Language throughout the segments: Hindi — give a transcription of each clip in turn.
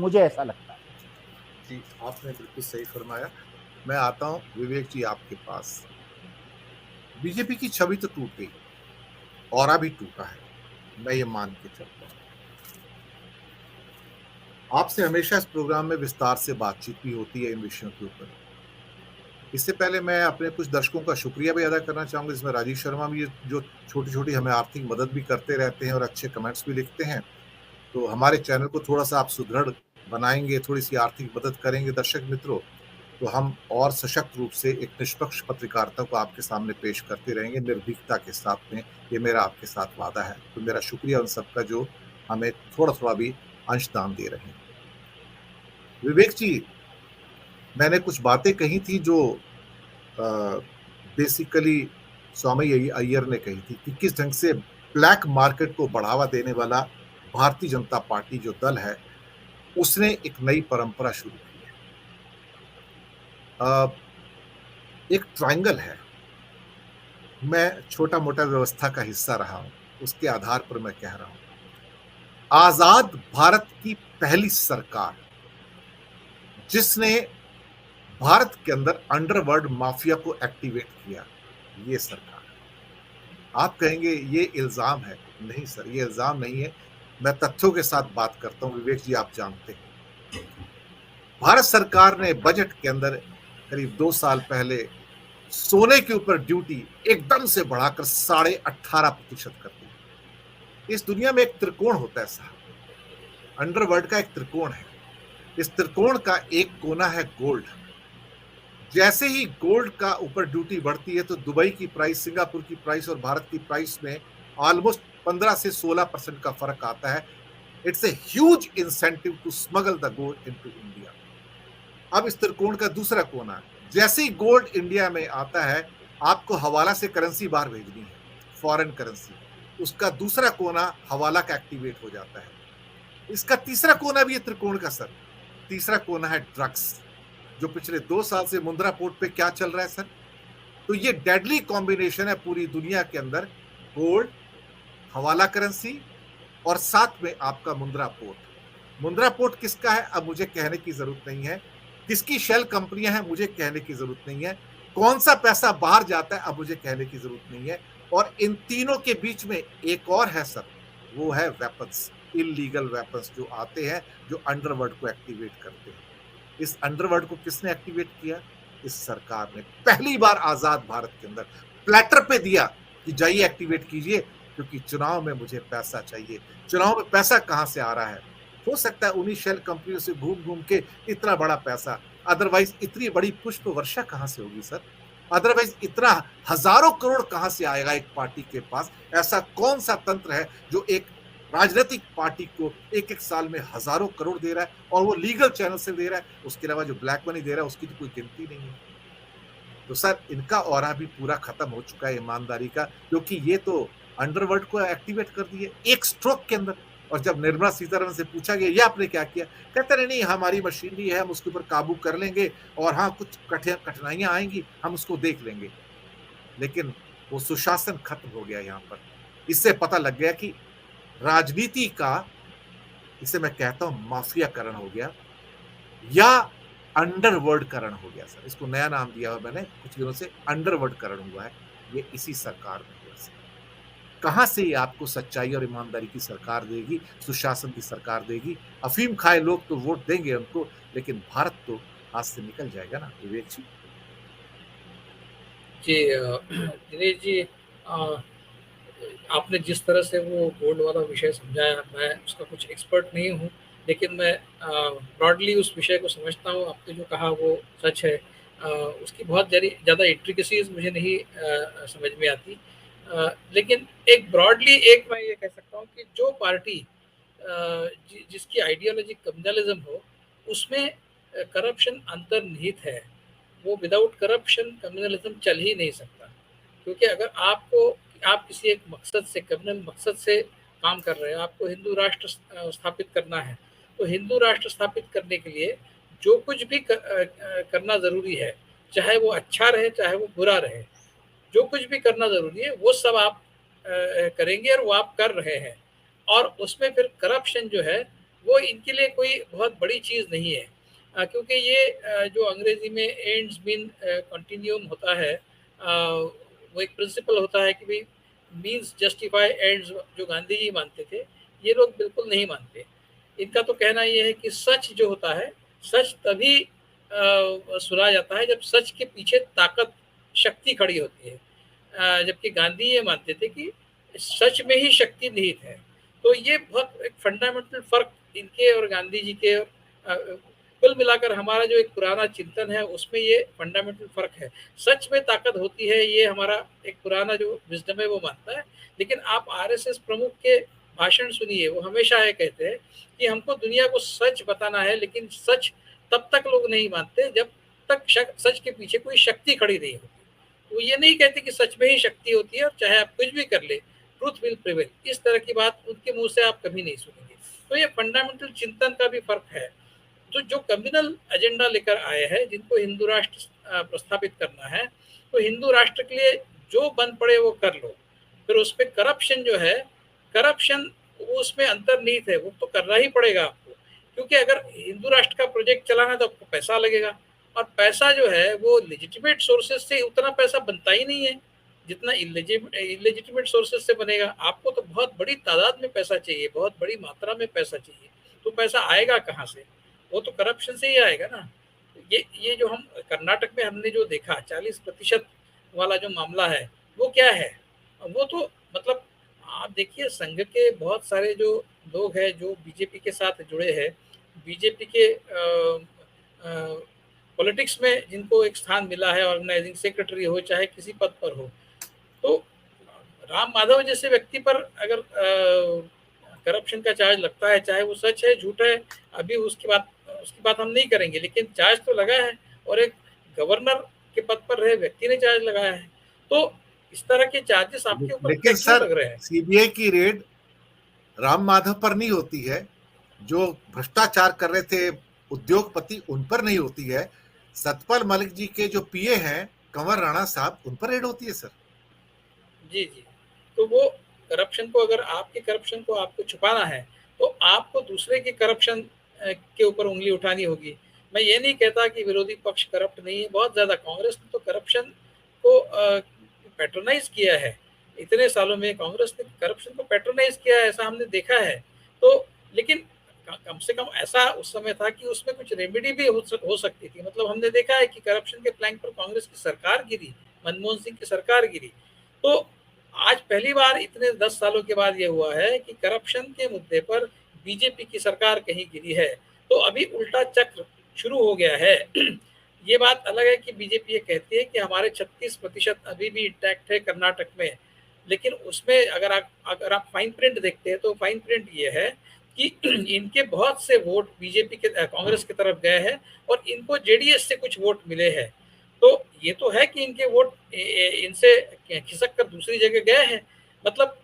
मुझे ऐसा लगता है। जी, आपने बिल्कुल सही फरमाया। मैं आता हूँ विवेक जी आपके पास। बीजेपी की छवि तो टूट गई, ऑरा भी टूटा है, मैं ये मान के चलता हूँ। आपसे हमेशा इस प्रोग्राम में विस्तार से बातचीत भी होती है इन विषयों के ऊपर। इससे पहले मैं अपने कुछ दर्शकों का शुक्रिया भी अदा करना चाहूँगा, जिसमें राजीव शर्मा भी जो छोटी-छोटी हमें आर्थिक मदद भी करते रहते हैं और अच्छे कमेंट्स भी लिखते हैं। तो हमारे चैनल को थोड़ा-सा आप सुदृढ़ बनाएँगे, थोड़ी-सी आर्थिक मदद करेंगे दर्शक मित्रों, तो हम और सशक्त रूप से एक निष्पक्ष पत्रकारिता को आपके सामने पेश करते रहेंगे निर्भीकता के साथ में। ये मेरा आपके साथ वादा है। तो मेरा शुक्रिया उन सबका जो हमें थोड़ा-थोड़ा भी अंशदान दे रहे हैं। विवेक जी, मैंने कुछ बातें कही थी जो अ, बेसिकली स्वामी अय्यर ने कही थी कि किस ढंग से ब्लैक मार्केट को बढ़ावा देने वाला भारतीय जनता पार्टी जो दल है, उसने एक नई परंपरा शुरू की है। एक ट्रायंगल है। मैं छोटा-मोटा व्यवस्था का हिस्सा रहा हूँ, उसके आधार पर मैं कह रहा हूँ। आज़ाद भारत की पहली सरकार, जिसने भारत के अंदर अंडरवर्ल्ड माफिया को एक्टिवेट किया, ये सरकार। आप कहेंगे ये इल्ज़ाम है। नहीं सर, ये इल्ज़ाम नहीं है। मैं तथ्यों के साथ बात करता हूँ, विवेक जी आप जानते हैं। भारत सरकार ने बजट के अंदर करीब 2 साल पहले सोने के ऊपर ड्यूटी एकदम से बढ़ाकर 18.5% कर दी। इस दुनिया में एक त्रिकोण होता है साहब, अंडरवर्ल्ड का एक त्रिकोण है। इस त्रिकोण का एक कोना है गोल्ड। जैसे ही गोल्ड का ऊपर ड्यूटी बढ़ती है तो दुबई की प्राइस, सिंगापुर की प्राइस और भारत की प्राइस में ऑलमोस्ट 15 से 16% का फर्क आता है। It's a huge incentive to smuggle the gold into India. अब इस त्रिकोण का दूसरा कोना, जैसे ही गोल्ड इंडिया में आता है, आपको हवाला से करेंसी बाहर भेजनी है, फॉरेन करेंसी। उसका दूसरा कोना हवाला का एक्टिवेट हो जाता है। इसका तीसरा कोना भी है त्रिकोण का सर। तीसरा कोना है ड्रग्स, जो पिछले 2 साल से मुंद्रा पोर्ट पे क्या चल रहा है सर? तो ये डेडली कॉम्बिनेशन है पूरी दुनिया के अंदर, गोल्ड, हवाला करेंसी और साथ में आपका मुंद्रा पोर्ट। मुंद्रा पोर्ट किसका है अब मुझे कहने की जरूरत नहीं है, किसकी शेल कंपनियां हैं मुझे कहने की जरूरत नहीं है, कौन सा पैसा बाहर जाता है अब मुझे कहने की जरूरत नहीं है। और इन तीनों के बीच में एक और है सर, वो है वेपन्स, इलीगल वेपन्स जो आते हैं, जो अंडरवर्ल्ड को एक्टिवेट करते हैं। इस अंडरवर्ल्ड को किसने एक्टिवेट किया? इस सरकार ने पहली बार आजाद भारत के अंदर प्लेटर पे दिया कि जाइए एक्टिवेट कीजिए, क्योंकि चुनाव में मुझे पैसा चाहिए। चुनाव में पैसा कहां से आ रहा है? हो सकता है उन्हीं शेल कंपनियों से घूम घूम के इतना बड़ा पैसा, अदरवाइज इतनी बड़ी पुष्प वर्षा कहां से होगी सर? अदरवाइज इतना हजारों करोड़ कहां से आएगा एक पार्टी के पास? ऐसा कौन सा तंत्र है जो एक राजनीतिक पार्टी को एक एक साल में हजारों करोड़ दे रहा है और वो लीगल चैनल से दे रहा है? उसके अलावा जो ब्लैक मनी दे रहा है उसकी तो कोई गिनती नहीं है। तो सर इनका ऑरा भी पूरा खत्म हो चुका है ईमानदारी का, क्योंकि ये तो अंडरवर्ल्ड को एक्टिवेट कर दिए एक स्ट्रोक के अंदर। और जब निर्मला सीतारमण से पूछा गया ये आपने क्या किया, कहते रहे नहीं हमारी मशीनरी है, हम उसके ऊपर काबू कर लेंगे और हाँ कुछ कठिनाइयां आएंगी हम उसको देख लेंगे। लेकिन वो सुशासन खत्म हो गया यहाँ पर। इससे पता लग गया कि राजनीति का, इसे मैं कहता हूं माफियाकरण हो गया या अंडरवर्ल्ड करण हो गया सर। इसको नया नाम दिया हुआ मैंने कुछ दिनों से, अंडरवर्ल्ड करण हुआ है। ये इसी सरकार में हुआ सर। कहां से ये आपको सच्चाई और ईमानदारी की सरकार देगी, सुशासन की सरकार देगी? अफीम खाए लोग तो वोट देंगे उनको, लेकिन भारत तो हाथ से निकल जाएगा ना विवेक जी। जी दिनेश जी, आपने जिस तरह से वो गोल्ड वाला विषय समझाया, मैं उसका कुछ एक्सपर्ट नहीं हूँ, लेकिन मैं ब्रॉडली उस विषय को समझता हूँ। आपने जो कहा वो सच है। उसकी बहुत ज़्यादा इंट्रिकेसीज मुझे नहीं समझ में आती, लेकिन एक ब्रॉडली एक मैं ये कह सकता हूँ कि जो पार्टी जिसकी आइडियोलॉजी कम्युनलिज्म हो, उसमें करप्शन अंतर्निहित है। वो विदाउट करप्शन कम्युनलिज्म चल ही नहीं सकता, क्योंकि अगर आप किसी एक मकसद से, कम्युनल मकसद से काम कर रहे हैं, आपको हिंदू राष्ट्र स्थापित करना है, तो हिंदू राष्ट्र स्थापित करने के लिए जो कुछ भी करना ज़रूरी है, चाहे वो अच्छा रहे चाहे वो बुरा रहे, जो कुछ भी करना ज़रूरी है वो सब आप करेंगे और वो आप कर रहे हैं। और उसमें फिर करप्शन जो है वो इनके लिए कोई बहुत बड़ी चीज़ नहीं है। क्योंकि ये जो अंग्रेज़ी में एंड्स मीन कंटिन्यूम होता है, वो एक प्रिंसिपल होता है कि भई मीन्स जस्टिफाई एंड्स, जो गांधी जी मानते थे, ये लोग बिल्कुल नहीं मानते। इनका तो कहना ये है कि सच जो होता है, सच तभी सुना जाता है जब सच के पीछे ताकत, शक्ति खड़ी होती है। जबकि गांधी ये मानते थे कि सच में ही शक्ति निहित है। तो ये बहुत एक फंडामेंटल फ़र्क इनके और गांधी जी के, कुल मिलाकर हमारा जो एक पुराना चिंतन है उसमें ये फंडामेंटल फ़र्क है। सच में ताकत होती है, ये हमारा एक पुराना जो विज़डम है वो मानता है। लेकिन आप आरएसएस प्रमुख के भाषण सुनिए, वो हमेशा ये कहते हैं कि हमको दुनिया को सच बताना है, लेकिन सच तब तक लोग नहीं मानते जब तक सच के पीछे कोई शक्ति खड़ी नहीं होती। वो ये नहीं कहते कि सच में ही शक्ति होती है और चाहे आप कुछ भी कर ले, ट्रूथ विल प्रिवेल। इस तरह की बात उनके मुंह से आप कभी नहीं सुनेंगे। तो ये फंडामेंटल चिंतन का भी फर्क है। तो जो कम्युनल एजेंडा लेकर आए हैं, जिनको हिंदू राष्ट्र प्रस्थापित करना है, तो हिंदू राष्ट्र के लिए जो बन पड़े वो कर लो। फिर उस पर करप्शन जो है, करप्शन वो उसमें अंतर्निहित है, वो तो करना ही पड़ेगा आपको। क्योंकि अगर हिंदू राष्ट्र का प्रोजेक्ट चलाना है तो आपको पैसा लगेगा, और पैसा जो है वो लेजिटिमेट सोर्सेज से उतना पैसा बनता ही नहीं है जितना इलेजिटिमेट सोर्सेज से बनेगा। आपको तो बहुत बड़ी तादाद में पैसा चाहिए, बहुत बड़ी मात्रा में पैसा चाहिए। तो पैसा आएगा कहाँ से? वो तो करप्शन से ही आएगा ना। ये जो हम कर्नाटक में हमने जो देखा 40% वाला जो मामला है, वो क्या है? वो तो मतलब आप देखिए, संघ के बहुत सारे जो लोग हैं जो बीजेपी के साथ जुड़े हैं, बीजेपी के पॉलिटिक्स में जिनको एक स्थान मिला है, ऑर्गेनाइजिंग सेक्रेटरी हो चाहे किसी पद पर हो, तो राम माधव जैसे व्यक्ति पर अगर करप्शन का चार्ज लगता है, चाहे वो सच है झूठ है, अभी उसकी बात हम नहीं करेंगे, लेकिन चार्ज तो लगा है, और एक गवर्नर के पद पर रहे व्यक्ति ने चार्ज लगाया है। तो इस तरह के चार्जेस आपके ऊपर लेकिन क्यों सर, लग रहे हैं? सीबीआई की रेड राम माधव पर नहीं होती है, जो भ्रष्टाचार कर रहे थे उद्योगपति उन पर नहीं होती है। सतपाल मलिक जी के जो पीए हैं कंवर राणा साहब, उन पर रेड होती है सर। जी, जी। तो वो करप्शन को, अगर आपके करप्शन को आपको छुपाना है, तो आपको दूसरे के करप्शन के ऊपर उँगली उठानी होगी। मैं ये नहीं कहता कि विरोधी पक्ष करप्ट नहीं है, बहुत ज़्यादा कांग्रेस ने तो करप्शन को पैट्रोनाइज़ किया है। इतने सालों में कांग्रेस ने करप्शन को पैट्रोनाइज़ किया है, ऐसा हमने देखा है। तो लेकिन कम से कम ऐसा उस समय था कि उसमें कुछ रेमेडी भी हो सकती थी। मतलब हमने देखा है कि करप्शन के फ्लैंक पर कांग्रेस की सरकार गिरी, मनमोहन सिंह की सरकार गिरी। तो आज पहली बार इतने 10 सालों के बाद ये हुआ है कि करप्शन के मुद्दे पर बीजेपी की सरकार कहीं गिरी है। तो अभी उल्टा चक्र शुरू हो गया है। ये बात अलग है कि बीजेपी ये कहती है कि हमारे 36% अभी भी इंटैक्ट है कर्नाटक में। लेकिन उसमें अगर आप फाइन प्रिंट देखते हैं, तो फाइन प्रिंट ये है कि इनके बहुत से वोट बीजेपी के कांग्रेस की तरफ गए हैं, और इनको जेडीएस से कुछ वोट मिले हैं। तो ये तो है कि इनके वोट इनसे खिसक कर दूसरी जगह गए हैं। मतलब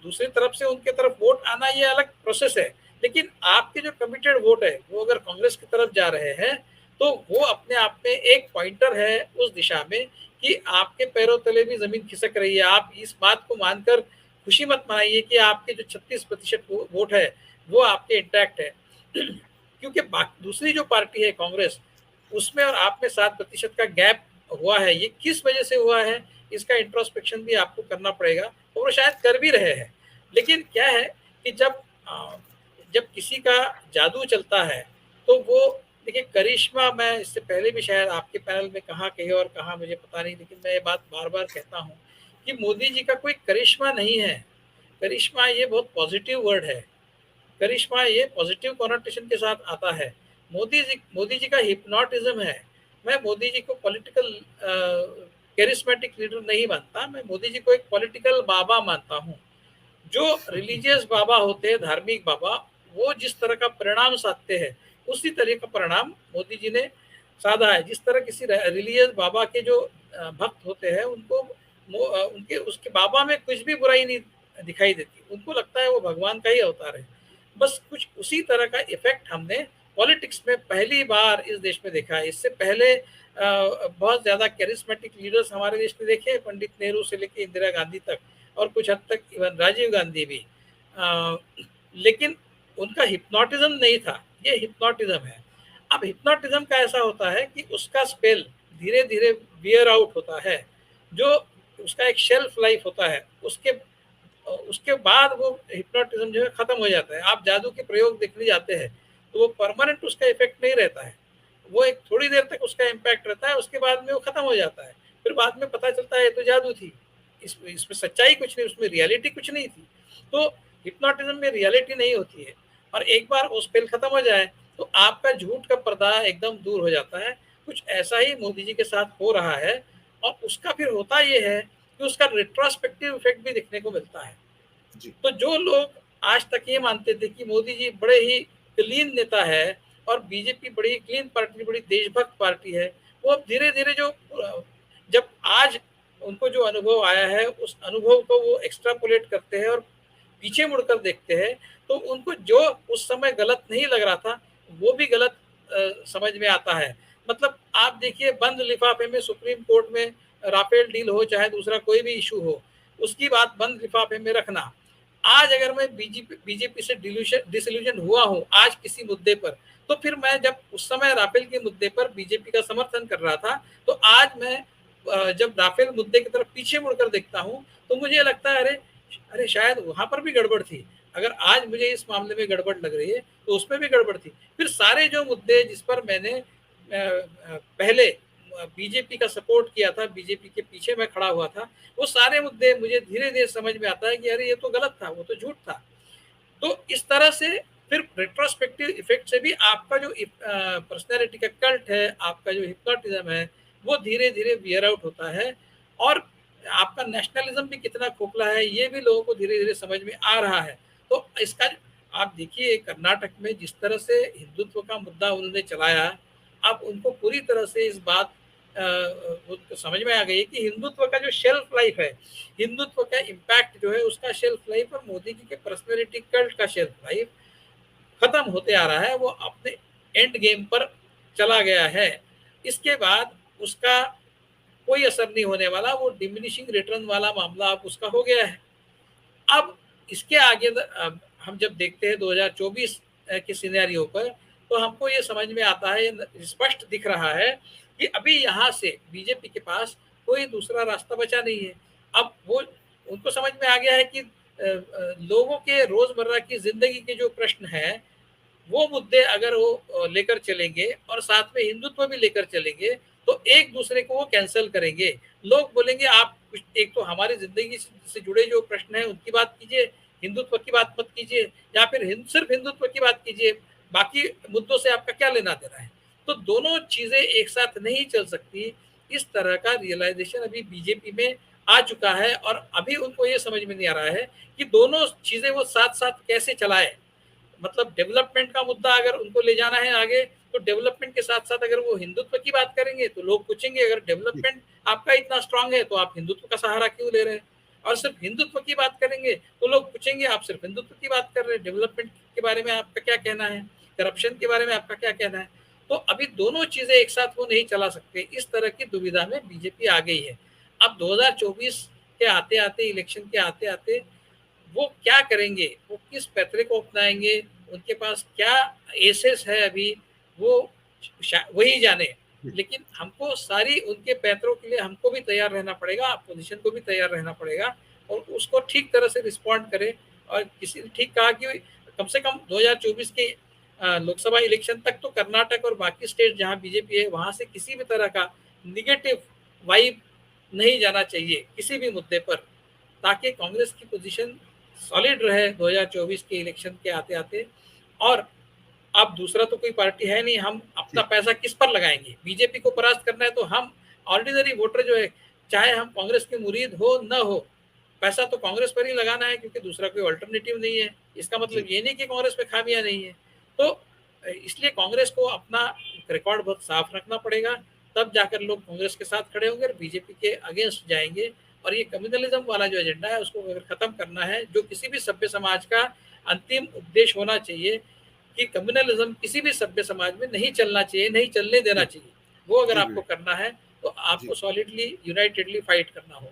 दूसरी तरफ से उनके तरफ वोट आना ये अलग प्रोसेस है। लेकिन आपके जो कमिटेड वोट है वो अगर कांग्रेस की तरफ जा रहे हैं, तो वो अपने आप में एक पॉइंटर है उस दिशा में कि आपके पैरों तले भी जमीन खिसक रही है। आप इस बात को मानकर खुशी मत मनाइए कि आपके जो 36% वोट है वो आपके इंटैक्ट है। क्योंकि दूसरी जो पार्टी है कांग्रेस, उसमें और आप में 7% का गैप हुआ है। ये किस वजह से हुआ है, इसका इंट्रोस्पेक्शन भी आपको करना पड़ेगा, और वो शायद कर भी रहे हैं। लेकिन क्या है कि जब किसी का जादू चलता है, तो वो देखिए, करिश्मा, मैं इससे पहले भी शायद आपके पैनल में कहा कही और कहा मुझे पता नहीं, लेकिन मैं ये बात बार बार कहता हूँ कि मोदी जी का कोई करिश्मा नहीं है। करिश्मा ये बहुत पॉजिटिव वर्ड है। करिश्मा ये पॉजिटिव कॉनोटेशन के साथ आता है। मोदी जी का हिप्नोटिज्म है। मैं मोदी जी को पॉलिटिकल कैरिस्मेटिक लीडर नहीं मानता, मैं मोदी जी को एक पॉलिटिकल बाबा मानता हूँ। जो रिलीजियस बाबा होते हैं, धार्मिक बाबा, वो जिस तरह का परिणाम साधते हैं, उसी तरह का परिणाम मोदी जी ने साधा है। जिस तरह किसी रिलीजियस बाबा के जो भक्त होते हैं, उनको उनके उसके बाबा में कुछ भी बुराई नहीं दिखाई देती, उनको लगता है वो भगवान का ही अवतार है। बस कुछ उसी तरह का इफेक्ट हमने पॉलिटिक्स में पहली बार इस देश में देखा है। इससे पहले बहुत ज़्यादा कैरिस्मेटिक लीडर्स हमारे देश में देखे, पंडित नेहरू से लेकर इंदिरा गांधी तक, और कुछ हद तक इवन राजीव गांधी भी। लेकिन उनका हिप्नोटिज्म नहीं था, ये हिप्नोटिज्म है। अब हिप्नोटिज्म का ऐसा होता है कि उसका स्पेल धीरे-धीरे वियर आउट होता है, जो उसका एक शेल्फ लाइफ होता है, उसके बाद वो हिप्नोटिज्म जो है खत्म हो जाता है। आप जादू के प्रयोग देखने जाते हैं, तो वो परमानेंट उसका इफ़ेक्ट नहीं रहता है। वो एक थोड़ी देर तक उसका इम्पैक्ट रहता है, उसके बाद में वो खत्म हो जाता है। फिर बाद में पता चलता है ये तो जादू थी, इसमें सच्चाई कुछ नहीं, उसमें रियलिटी कुछ नहीं थी। तो हिप्नोटिज्म में रियलिटी नहीं होती है, और एक बार वो स्पेल खत्म हो जाए तो आपका झूठ का पर्दा एकदम दूर हो जाता है। कुछ ऐसा ही मोदी जी के साथ हो रहा है, और उसका फिर होता ये है कि उसका रेट्रोस्पेक्टिव इफेक्ट भी दिखने को मिलता है। जी। तो जो लोग आज तक ये मानते थे कि मोदी जी बड़े ही क्लीन नेता है और बीजेपी बड़ी क्लीन पार्टी, बड़ी देशभक्त पार्टी है, वो अब धीरे-धीरे जो जब आज उनको जो अनुभव आया है, उस अनुभव को वो एक्स्ट्रापोलेट करते हैं और पीछे मुड़कर देखते हैं, तो उनको जो उस समय गलत नहीं लग रहा था, वो भी गलत समझ में आता है। मतलब आप देखिए, बंद लिफाफे में सुप्रीम कोर्ट में राफेल डील हो, चाहे दूसरा कोई भी इश्यू हो, उसकी बात बंद लिफाफे में रखना। आज अगर मैं बीजेपी से डिसल्यूजन हुआ हूँ आज किसी मुद्दे पर, तो फिर मैं जब उस समय राफेल के मुद्दे पर बीजेपी का समर्थन कर रहा था, तो आज मैं जब राफेल मुद्दे की तरफ पीछे मुड़कर देखता हूँ, तो मुझे लगता है, अरे अरे शायद वहां पर भी गड़बड़ थी। अगर आज मुझे इस मामले में गड़बड़ लग रही है, तो उसमें भी गड़बड़ थी। फिर सारे जो मुद्दे जिस पर मैंने पहले बीजेपी का सपोर्ट किया था, बीजेपी के पीछे मैं खड़ा हुआ था, वो सारे मुद्दे मुझे धीरे-धीरे समझ में आता है कि अरे ये तो गलत था, वो तो झूठ था। तो इस तरह से फिर रेट्रोस्पेक्टिव इफेक्ट से भी आपका जो पर्सनैलिटी का कल्ट है, आपका जो हिप्नोटिज्म है, वो धीरे-धीरे वियर आउट होता है, और आपका नेशनलिज्म भी कितना खोखला है, ये भी लोगों को धीरे-धीरे समझ में आ रहा है। तो इसका आप देखिए, कर्नाटक में जिस तरह से हिंदुत्व का मुद्दा उन्होंने चलाया, अब उनको पूरी तरह से इस बात उनको समझ में आ गई है कि हिंदुत्व का जो शेल्फ लाइफ है, हिंदुत्व का इम्पैक्ट जो है, उसका शेल्फ लाइफ और मोदी जी के पर्सनैलिटी कल्ट का शेल्फ लाइफ खत्म होते आ रहा है, वो अपने एंड गेम पर चला गया है। इसके बाद उसका कोई असर नहीं होने वाला, वो डिमिनिशिंग रिटर्न वाला मामला अब उसका हो गया है। अब इसके आगे हम जब देखते हैं 2024 के सिनेरियो पर, तो हमको ये समझ में आता है, स्पष्ट दिख रहा है कि अभी यहाँ से बीजेपी के पास कोई दूसरा रास्ता बचा नहीं है। अब वो उनको समझ में आ गया है कि लोगों के रोजमर्रा की जिंदगी के जो प्रश्न हैं, वो मुद्दे अगर वो लेकर चलेंगे और साथ में हिंदुत्व भी लेकर चलेंगे, तो एक दूसरे को वो कैंसल करेंगे। लोग बोलेंगे आप कुछ, एक तो हमारी ज़िंदगी से जुड़े जो प्रश्न हैं उनकी बात कीजिए, हिंदुत्व की बात मत कीजिए, या फिर सिर्फ़ हिंदुत्व की बात कीजिए, बाकी मुद्दों से आपका क्या लेना-देना है। तो दोनों चीज़ें एक साथ नहीं चल सकती। इस तरह का रियलाइज़ेशन अभी बीजेपी में आ चुका है, और अभी उनको ये समझ में नहीं आ रहा है कि दोनों चीज़ें वो साथ-साथ कैसे चलाएँ। मतलब डेवलपमेंट का मुद्दा अगर उनको ले जाना है आगे, तो डेवलपमेंट के साथ-साथ अगर वो हिंदुत्व की बात करेंगे, तो लोग पूछेंगे, अगर जी। डेवलपमेंट आपका इतना स्ट्रॉन्ग है, तो आप हिंदुत्व का सहारा क्यों ले रहे हैं? और सिर्फ हिंदुत्व की बात करेंगे, तो लोग पूछेंगे, आप सिर्फ हिंदुत्व की बात कर रहे हैं, डेवलपमेंट के बारे में आपका क्या कहना है? करप्शन के बारे में आपका क्या कहना है? तो अभी दोनों चीज़ें एक साथ वो नहीं चला सकते, इस तरह की दुविधा में बीजेपी आ गई है। अब 2024 के आते-आते, इलेक्शन के आते-आते वो क्या करेंगे, वो किस पैतरे को अपनाएँगे, उनके पास क्या एसेस है अभी, वो वही जाने। जी। लेकिन हमको सारी उनके पैतरों के लिए हमको भी तैयार रहना पड़ेगा, अपोज़िशन को भी तैयार रहना पड़ेगा, और उसको ठीक तरह से रिस्पॉन्ड करें। और किसी ने ठीक कहा कि कम से कम 2024 के लोकसभा इलेक्शन तक तो कर्नाटक और बाकी स्टेट जहाँ बीजेपी है, वहाँ से किसी भी तरह का नेगेटिव वाइब नहीं जाना चाहिए किसी भी मुद्दे पर, ताकि कांग्रेस की पोजीशन सॉलिड रहे 2024 के इलेक्शन के आते-आते। और अब दूसरा तो कोई पार्टी है नहीं, हम अपना जी। पैसा किस पर लगाएँगे? बीजेपी को परास्त करना है, तो हम ऑर्डिनरी वोटर जो है, चाहे हम कांग्रेस के मुरीद हो, ना हो, पैसा तो कांग्रेस पर ही लगाना है, क्योंकि दूसरा कोई अल्टरनेटिव नहीं है। इसका मतलब जी। ये नहीं कि कांग्रेस में खामियाँ नहीं है। तो इसलिए कांग्रेस को अपना रिकॉर्ड बहुत साफ रखना पड़ेगा, तब जाकर लोग कांग्रेस के साथ खड़े होंगे और बीजेपी के अगेंस्ट जाएँगे। और ये कम्युनलिज़्म वाला जो एजेंडा है, उसको अगर खत्म करना है, जो किसी भी सभ्य समाज का अंतिम उपदेश होना चाहिए, कि कम्युनलिज़्म किसी भी सभ्य समाज में नहीं चलना चाहिए, नहीं चलने देना जी। चाहिए। वो अगर जी, आपको बिल्कुल। करना है, तो आपको जी। सॉलिडली, यूनाइटेडली फाइट करना होगा।